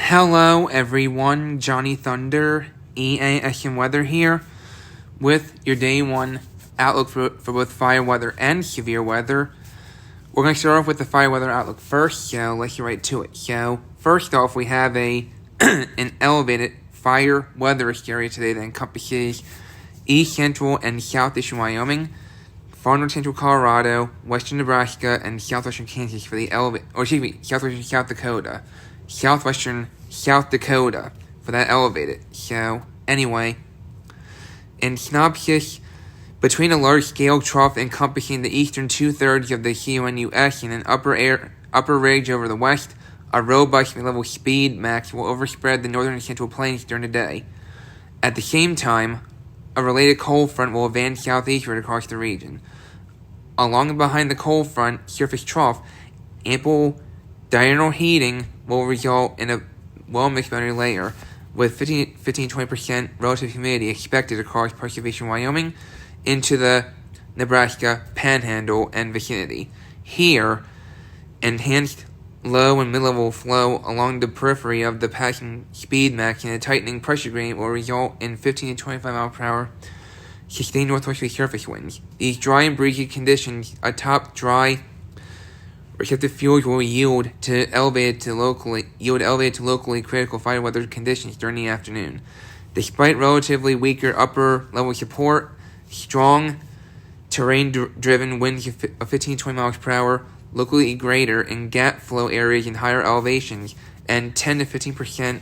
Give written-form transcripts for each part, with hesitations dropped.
Hello everyone, Johnny Thunder, EAS&Weather here with your day one outlook for both fire weather and severe weather. We're going to start off with the fire weather outlook first, so let's get right to it. So first off, we have an elevated fire weather risk area today that encompasses east central and southeastern Wyoming, far north central Colorado, western Nebraska, and southwestern Kansas for the southwestern South Dakota. Southwestern South Dakota for that elevated. So, anyway, in synopsis, between a large-scale trough encompassing the eastern two-thirds of the CUNUS and an upper ridge over the west, a robust mid-level speed max will overspread the northern and central plains during the day. At the same time, a related cold front will advance southeastward across the region. Along and behind the cold front surface trough, ample diurnal heating will result in a well-mixed boundary layer with 15-20% relative humidity expected across parts of eastern Wyoming into the Nebraska panhandle and vicinity. Here, enhanced low and mid-level flow along the periphery of the passing speed max and a tightening pressure gradient will result in 15 to 25 mile per hour sustained northwesterly surface winds. These dry and breezy conditions atop dry receptive fuels will yield elevated to locally critical fire weather conditions during the afternoon. Despite relatively weaker upper level support, strong terrain-driven winds of 15-20 miles per hour, locally greater in gap flow areas and higher elevations, and 10 to 15%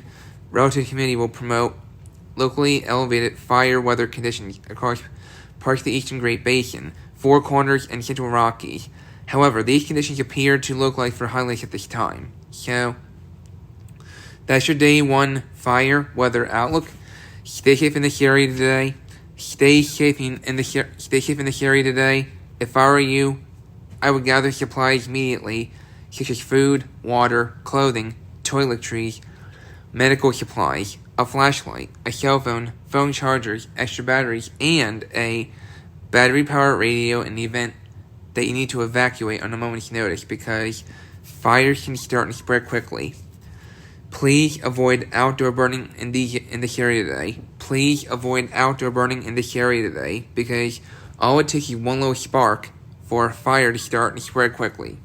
relative humidity will promote locally elevated fire weather conditions across parts of the eastern Great Basin, Four Corners, and Central Rockies. However, these conditions appear to localize for highlights at this time. So, that's your day one fire weather outlook. Stay safe in this area today. Stay safe in this area today. If I were you, I would gather supplies immediately, such as food, water, clothing, toiletries, medical supplies, a flashlight, a cell phone, phone chargers, extra batteries, and a battery-powered radio in the event that you need to evacuate on a moment's notice, because fires can start and spread quickly. Please avoid outdoor burning in this area today. Please avoid outdoor burning in this area today, because all it takes is one little spark for a fire to start and spread quickly.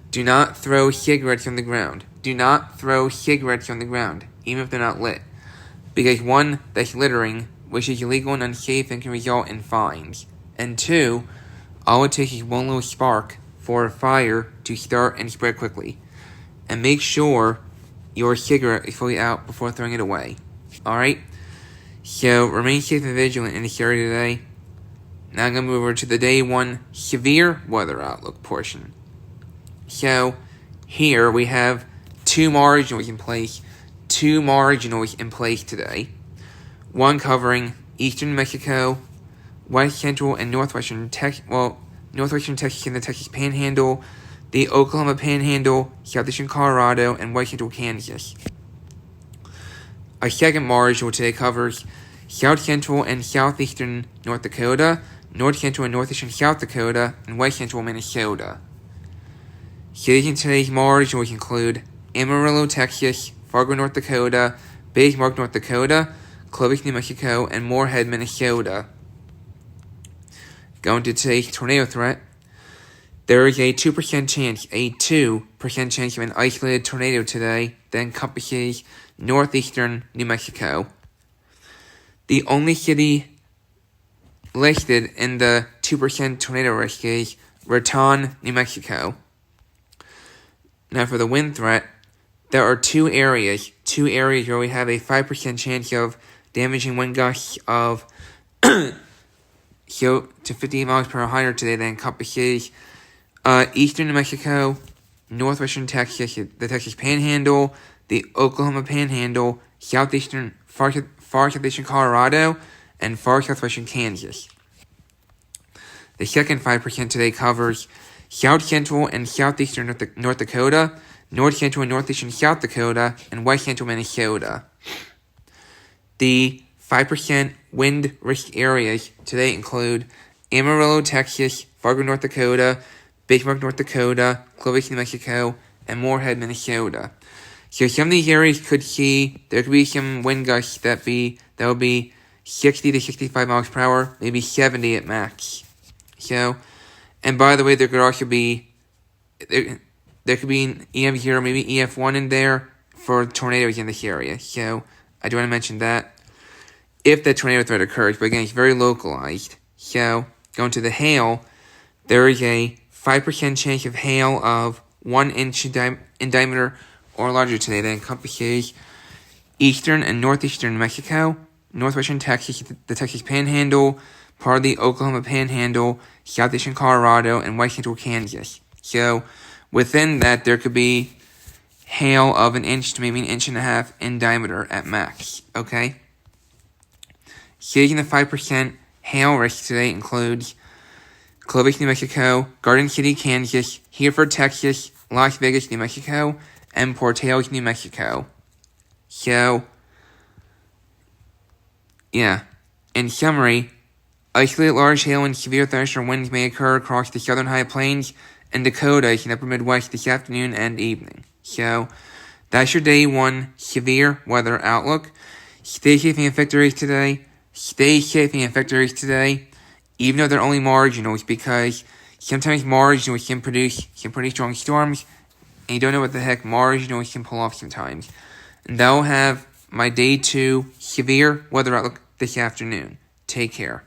Do not throw cigarettes on the ground. Do not throw cigarettes on the ground, even if they're not lit, because one, that's littering, which is illegal and unsafe and can result in fines. And two, all it takes is one little spark for a fire to start and spread quickly. And make sure your cigarette is fully out before throwing it away. Alright? So, remain safe and vigilant in this area today. Now I'm going to move over to the day one severe weather outlook portion. So, here we have two marginals in place today. One covering eastern New Mexico, west central and northwestern Texas and the Texas Panhandle, the Oklahoma Panhandle, southeastern Colorado, and west central Kansas. Our second marginal today covers south central and southeastern North Dakota, north central and northeastern South Dakota, and west central Minnesota. Cities in today's marginals include Amarillo, Texas, Fargo, North Dakota, Bismarck, North Dakota, Clovis, New Mexico, and Moorhead, Minnesota. Going to today's tornado threat, there is a 2% chance of an isolated tornado today that encompasses northeastern New Mexico. The only city listed in the 2% tornado risk is Raton, New Mexico. Now for the wind threat, there are two areas where we have a 5% chance of damaging wind gusts of to 58 miles per hour higher today that encompasses eastern New Mexico, northwestern Texas, the Texas Panhandle, the Oklahoma Panhandle, far southeastern Colorado, and far southwestern Kansas. The second 5% today covers south central and southeastern North Dakota, north central and northeastern South Dakota, and west central Minnesota. The 5% wind risk areas today include Amarillo, Texas, Fargo, North Dakota, Bismarck, North Dakota, Clovis, New Mexico, and Moorhead, Minnesota. So some of these areas there could be some wind gusts that will be 60 to 65 miles per hour, maybe 70 at max. So, and by the way, there could also be, there could be an EM0, maybe EF1 in there for tornadoes in this area. So, I do want to mention that if the tornado threat occurs, but again, it's very localized. So, going to the hail, there is a 5% chance of hail of 1 inch in diameter or larger today that encompasses eastern and northeastern Mexico, northwestern Texas, the Texas Panhandle, part of the Oklahoma Panhandle, southeastern Colorado, and west central Kansas. So, within that, there could be hail of 1 inch to maybe 1.5 inches in diameter at max, okay? Cities in the 5% hail risk today includes Clovis, New Mexico, Garden City, Kansas, Hereford, Texas, Las Vegas, New Mexico, and Portales, New Mexico. So, yeah. In summary, isolated large hail and severe thunderstorm winds may occur across the southern high plains and Dakotas and upper Midwest this afternoon and evening. So, that's your day 1 severe weather outlook. Stay safe in victories today. Even though they're only marginals, because sometimes marginals can produce some pretty strong storms, and you don't know what the heck marginals can pull off sometimes. And that will have my day 2 severe weather outlook this afternoon. Take care.